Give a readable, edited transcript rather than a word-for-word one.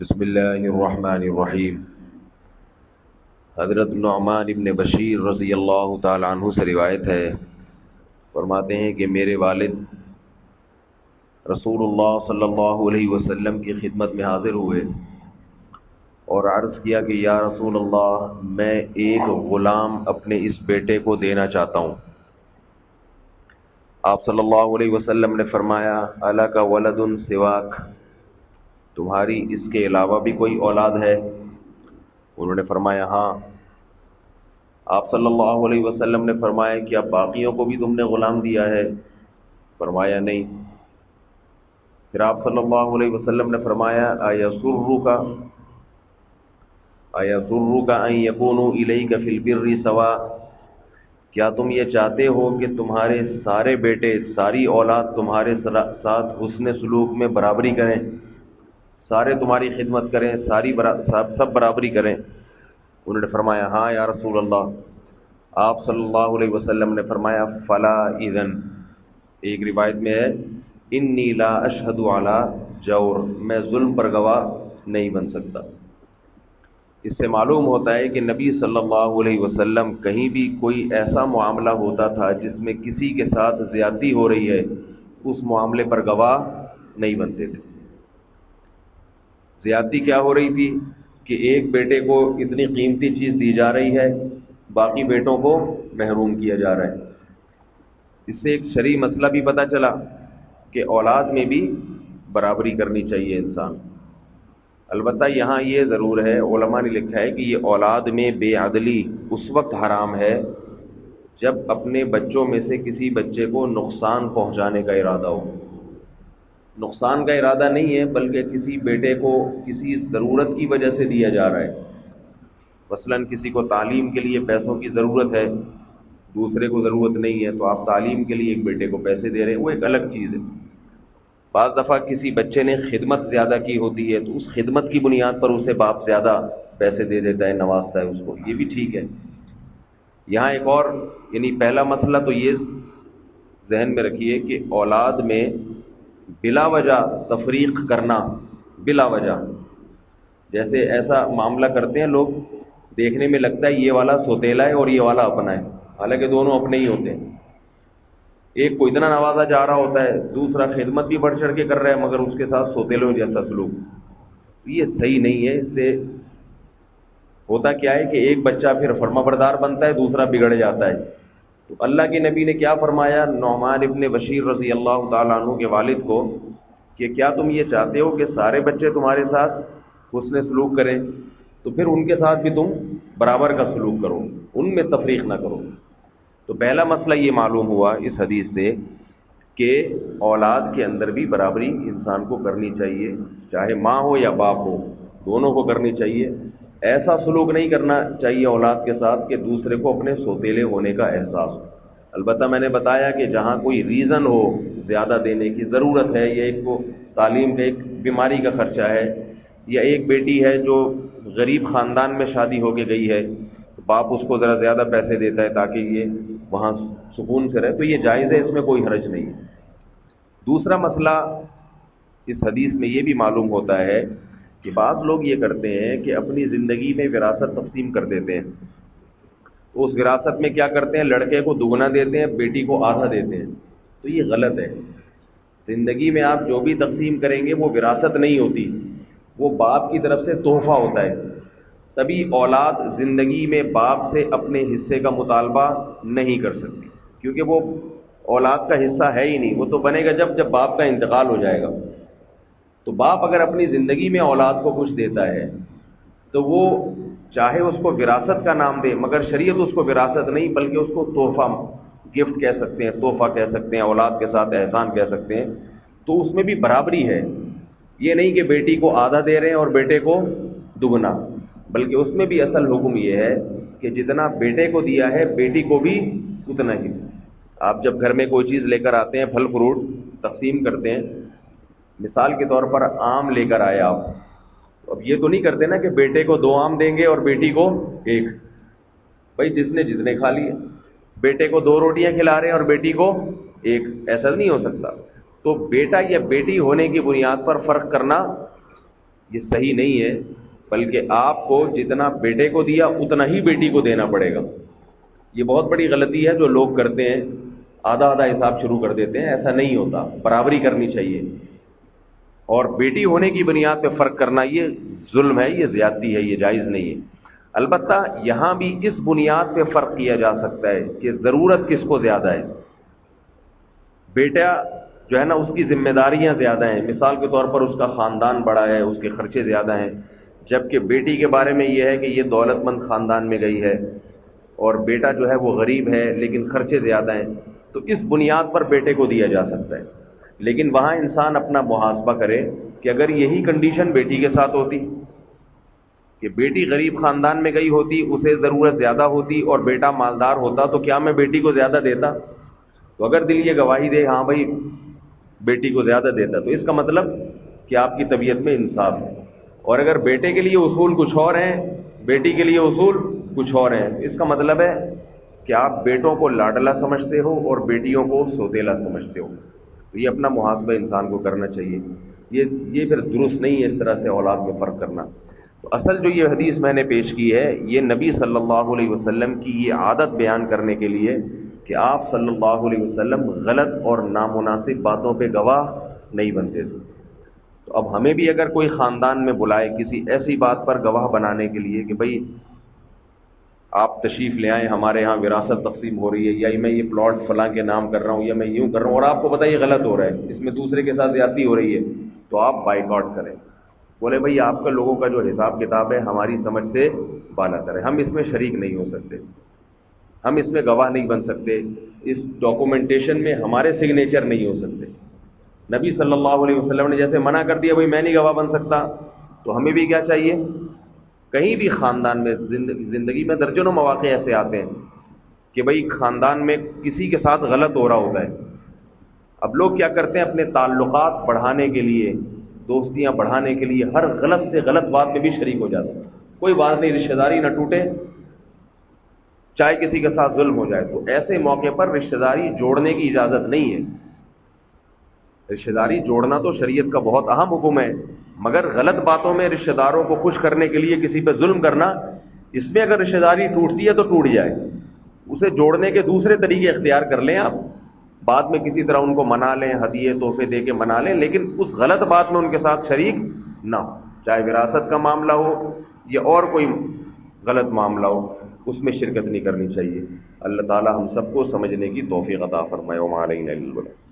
بسم اللہ الرحمن الرحیم۔ حضرت نعمان ابن بشیر رضی اللہ تعالی عنہ سے روایت ہے، فرماتے ہیں کہ میرے والد رسول اللہ صلی اللہ علیہ وسلم کی خدمت میں حاضر ہوئے اور عرض کیا کہ یا رسول اللہ، میں ایک غلام اپنے اس بیٹے کو دینا چاہتا ہوں۔ آپ صلی اللہ علیہ وسلم نے فرمایا الک ولد سواک، تمہاری اس کے علاوہ بھی کوئی اولاد ہے؟ انہوں نے فرمایا ہاں۔ آپ صلی اللہ علیہ وسلم نے فرمایا کیا باقیوں کو بھی تم نے غلام دیا ہے؟ فرمایا نہیں۔ پھر آپ صلی اللہ علیہ وسلم نے فرمایا ایسرک ان یکونوا الیک فی البر سواء، کیا تم یہ چاہتے ہو کہ تمہارے سارے بیٹے، ساری اولاد تمہارے ساتھ حسن سلوک میں برابری کریں، سارے تمہاری خدمت کریں، سب برابری کریں؟ انہوں نے فرمایا ہاں یا رسول اللہ۔ آپ صلی اللہ علیہ وسلم نے فرمایا فلا اذن، ایک روایت میں ہے انی لا اشہد علی جور، میں ظلم پر گواہ نہیں بن سکتا۔ اس سے معلوم ہوتا ہے کہ نبی صلی اللہ علیہ وسلم کہیں بھی کوئی ایسا معاملہ ہوتا تھا جس میں کسی کے ساتھ زیادتی ہو رہی ہے، اس معاملے پر گواہ نہیں بنتے تھے۔ زیادتی کیا ہو رہی تھی کہ ایک بیٹے کو اتنی قیمتی چیز دی جا رہی ہے، باقی بیٹوں کو محروم کیا جا رہا ہے۔ اس سے ایک شرعی مسئلہ بھی پتہ چلا کہ اولاد میں بھی برابری کرنی چاہیے انسان۔ البتہ یہاں یہ ضرور ہے، علماء نے لکھا ہے کہ یہ اولاد میں بے عدلی اس وقت حرام ہے جب اپنے بچوں میں سے کسی بچے کو نقصان پہنچانے کا ارادہ ہو۔ نقصان کا ارادہ نہیں ہے، بلکہ کسی بیٹے کو کسی ضرورت کی وجہ سے دیا جا رہا ہے۔ مثلاً کسی کو تعلیم کے لیے پیسوں کی ضرورت ہے، دوسرے کو ضرورت نہیں ہے، تو آپ تعلیم کے لیے ایک بیٹے کو پیسے دے رہے ہیں، وہ ایک الگ چیز ہے۔ بعض دفعہ کسی بچے نے خدمت زیادہ کی ہوتی ہے تو اس خدمت کی بنیاد پر اسے باپ زیادہ پیسے دے دیتا ہے، نوازتا ہے اس کو، یہ بھی ٹھیک ہے۔ یہاں ایک اور پہلا مسئلہ تو یہ ذہن میں رکھیے کہ اولاد میں بلا وجہ تفریق کرنا، بلا وجہ، جیسے ایسا معاملہ کرتے ہیں لوگ، دیکھنے میں لگتا ہے یہ والا سوتیلا ہے اور یہ والا اپنا ہے، حالانکہ دونوں اپنے ہی ہوتے ہیں۔ ایک کو اتنا نوازا جا رہا ہوتا ہے، دوسرا خدمت بھی بڑھ چڑھ کے کر رہا ہے مگر اس کے ساتھ سوتیلوں جیسا سلوک، یہ صحیح نہیں ہے۔ اس سے ہوتا کیا ہے کہ ایک بچہ پھر فرما بردار بنتا ہے، دوسرا بگڑ جاتا ہے۔ تو اللہ کے نبی نے کیا فرمایا نعمان ابن بشیر رضی اللہ تعالیٰ عنہ کے والد کو کہ کیا تم یہ چاہتے ہو کہ سارے بچے تمہارے ساتھ حسن سلوک کریں، تو پھر ان کے ساتھ بھی تم برابر کا سلوک کرو، ان میں تفریق نہ کرو۔ تو پہلا مسئلہ یہ معلوم ہوا اس حدیث سے کہ اولاد کے اندر بھی برابری انسان کو کرنی چاہیے، چاہے ماں ہو یا باپ ہو، دونوں کو کرنی چاہیے۔ ایسا سلوک نہیں کرنا چاہیے اولاد کے ساتھ کہ دوسرے کو اپنے سوتیلے ہونے کا احساس ہو۔ البتہ میں نے بتایا کہ جہاں کوئی ریزن ہو زیادہ دینے کی، ضرورت ہے، یا ایک کو تعلیم کا، ایک بیماری کا خرچہ ہے، یا ایک بیٹی ہے جو غریب خاندان میں شادی ہو کے گئی ہے، تو باپ اس کو ذرا زیادہ پیسے دیتا ہے تاکہ یہ وہاں سکون سے رہے، تو یہ جائز ہے، اس میں کوئی حرج نہیں ہے۔ دوسرا مسئلہ اس حدیث میں یہ بھی معلوم ہوتا ہے کہ بعض لوگ یہ کرتے ہیں کہ اپنی زندگی میں وراثت تقسیم کر دیتے ہیں، تو اس وراثت میں کیا کرتے ہیں، لڑکے کو دگنا دیتے ہیں، بیٹی کو آدھا دیتے ہیں، تو یہ غلط ہے۔ زندگی میں آپ جو بھی تقسیم کریں گے وہ وراثت نہیں ہوتی، وہ باپ کی طرف سے تحفہ ہوتا ہے۔ تبھی اولاد زندگی میں باپ سے اپنے حصے کا مطالبہ نہیں کر سکتی، کیونکہ وہ اولاد کا حصہ ہے ہی نہیں، وہ تو بنے گا جب باپ کا انتقال ہو جائے گا۔ تو باپ اگر اپنی زندگی میں اولاد کو کچھ دیتا ہے تو وہ چاہے اس کو وراثت کا نام دے، مگر شریعت اس کو وراثت نہیں بلکہ اس کو تحفہ، گفٹ کہہ سکتے ہیں، تحفہ کہہ سکتے ہیں، اولاد کے ساتھ احسان کہہ سکتے ہیں۔ تو اس میں بھی برابری ہے، یہ نہیں کہ بیٹی کو آدھا دے رہے ہیں اور بیٹے کو دگنا، بلکہ اس میں بھی اصل حکم یہ ہے کہ جتنا بیٹے کو دیا ہے بیٹی کو بھی اتنا ہی۔ آپ جب گھر میں کوئی چیز لے کر آتے ہیں، پھل فروٹ تقسیم کرتے ہیں، مثال کے طور پر آم لے کر آئے آپ، اب یہ تو نہیں کرتے نا کہ بیٹے کو 2 آم دیں گے اور بیٹی کو 1، بھائی جس نے جتنے کھا لیے، بیٹے کو 2 روٹیاں کھلا رہے ہیں اور بیٹی کو 1، ایسا نہیں ہو سکتا۔ تو بیٹا یا بیٹی ہونے کی بنیاد پر فرق کرنا یہ صحیح نہیں ہے، بلکہ آپ کو جتنا بیٹے کو دیا اتنا ہی بیٹی کو دینا پڑے گا۔ یہ بہت بڑی غلطی ہے جو لوگ کرتے ہیں، آدھا آدھا حساب شروع کر دیتے ہیں، ایسا نہیں ہوتا، برابری کرنی چاہیے۔ اور بیٹی ہونے کی بنیاد پہ فرق کرنا یہ ظلم ہے، یہ زیادتی ہے، یہ جائز نہیں ہے۔ البتہ یہاں بھی اس بنیاد پہ فرق کیا جا سکتا ہے کہ ضرورت کس کو زیادہ ہے۔ بیٹا جو ہے نا اس کی ذمہ داریاں زیادہ ہیں، مثال کے طور پر اس کا خاندان بڑا ہے، اس کے خرچے زیادہ ہیں، جبکہ بیٹی کے بارے میں یہ ہے کہ یہ دولت مند خاندان میں گئی ہے اور بیٹا جو ہے وہ غریب ہے لیکن خرچے زیادہ ہیں، تو اس بنیاد پر بیٹے کو دیا جا سکتا ہے۔ لیکن وہاں انسان اپنا محاسبہ کرے کہ اگر یہی کنڈیشن بیٹی کے ساتھ ہوتی کہ بیٹی غریب خاندان میں گئی ہوتی، اسے ضرورت زیادہ ہوتی اور بیٹا مالدار ہوتا، تو کیا میں بیٹی کو زیادہ دیتا؟ تو اگر دل یہ گواہی دے ہاں بھائی بیٹی کو زیادہ دیتا، تو اس کا مطلب کہ آپ کی طبیعت میں انصاف ہے۔ اور اگر بیٹے کے لیے اصول کچھ اور ہیں، بیٹی کے لیے اصول کچھ اور ہیں، اس کا مطلب ہے کہ آپ بیٹوں کو لاڈلا سمجھتے ہو اور بیٹیوں کو سوتیلا سمجھتے ہو۔ تو یہ اپنا محاسبہ انسان کو کرنا چاہیے، یہ پھر درست نہیں ہے اس طرح سے اولاد میں فرق کرنا۔ تو اصل جو یہ حدیث میں نے پیش کی ہے، یہ نبی صلی اللہ علیہ وسلم کی یہ عادت بیان کرنے کے لیے کہ آپ صلی اللہ علیہ وسلم غلط اور نامناسب باتوں پہ گواہ نہیں بنتے تھے۔ تو اب ہمیں بھی اگر کوئی خاندان میں بلائے کسی ایسی بات پر گواہ بنانے کے لیے کہ بھئی آپ تشریف لے آئیں، ہمارے ہاں وراثت تقسیم ہو رہی ہے، یا میں یہ پلاٹ فلاں کے نام کر رہا ہوں، یا میں یوں کر رہا ہوں، اور آپ کو پتہ یہ غلط ہو رہا ہے، اس میں دوسرے کے ساتھ زیادتی ہو رہی ہے، تو آپ بائیکاٹ کریں، بولے بھئی آپ کا لوگوں کا جو حساب کتاب ہے ہماری سمجھ سے بالا تر ہے، ہم اس میں شریک نہیں ہو سکتے، ہم اس میں گواہ نہیں بن سکتے، اس ڈاکومنٹیشن میں ہمارے سگنیچر نہیں ہو سکتے۔ نبی صلی اللہ علیہ وسلم نے جیسے منع کر دیا بھئی میں نہیں گواہ بن سکتا، تو ہمیں بھی کیا چاہیے؟ کہیں بھی خاندان میں زندگی میں درجنوں مواقع ایسے آتے ہیں کہ بھئی خاندان میں کسی کے ساتھ غلط ہو رہا ہوتا ہے، اب لوگ کیا کرتے ہیں اپنے تعلقات بڑھانے کے لیے، دوستیاں بڑھانے کے لیے ہر غلط سے غلط بات میں بھی شریک ہو جاتے ہیں۔ کوئی بات نہیں، رشتہ داری نہ ٹوٹے، چاہے کسی کے ساتھ ظلم ہو جائے، تو ایسے موقع پر رشتہ داری جوڑنے کی اجازت نہیں ہے۔ رشتہ داری جوڑنا تو شریعت کا بہت اہم حکم ہے، مگر غلط باتوں میں رشتہ داروں کو خوش کرنے کے لیے کسی پہ ظلم کرنا، اس میں اگر رشتہ داری ٹوٹتی ہے تو ٹوٹ جائے، اسے جوڑنے کے دوسرے طریقے اختیار کر لیں آپ، بعد میں کسی طرح ان کو منا لیں، ہدیے تحفے دے کے منا لیں، لیکن اس غلط بات میں ان کے ساتھ شریک نہ ہو، چاہے وراثت کا معاملہ ہو یا اور کوئی غلط معاملہ ہو، اس میں شرکت نہیں کرنی چاہیے۔ اللہ تعالی ہم سب کو سمجھنے کی توفیق عطا فرمائے۔ وما علینا الا البلاغ۔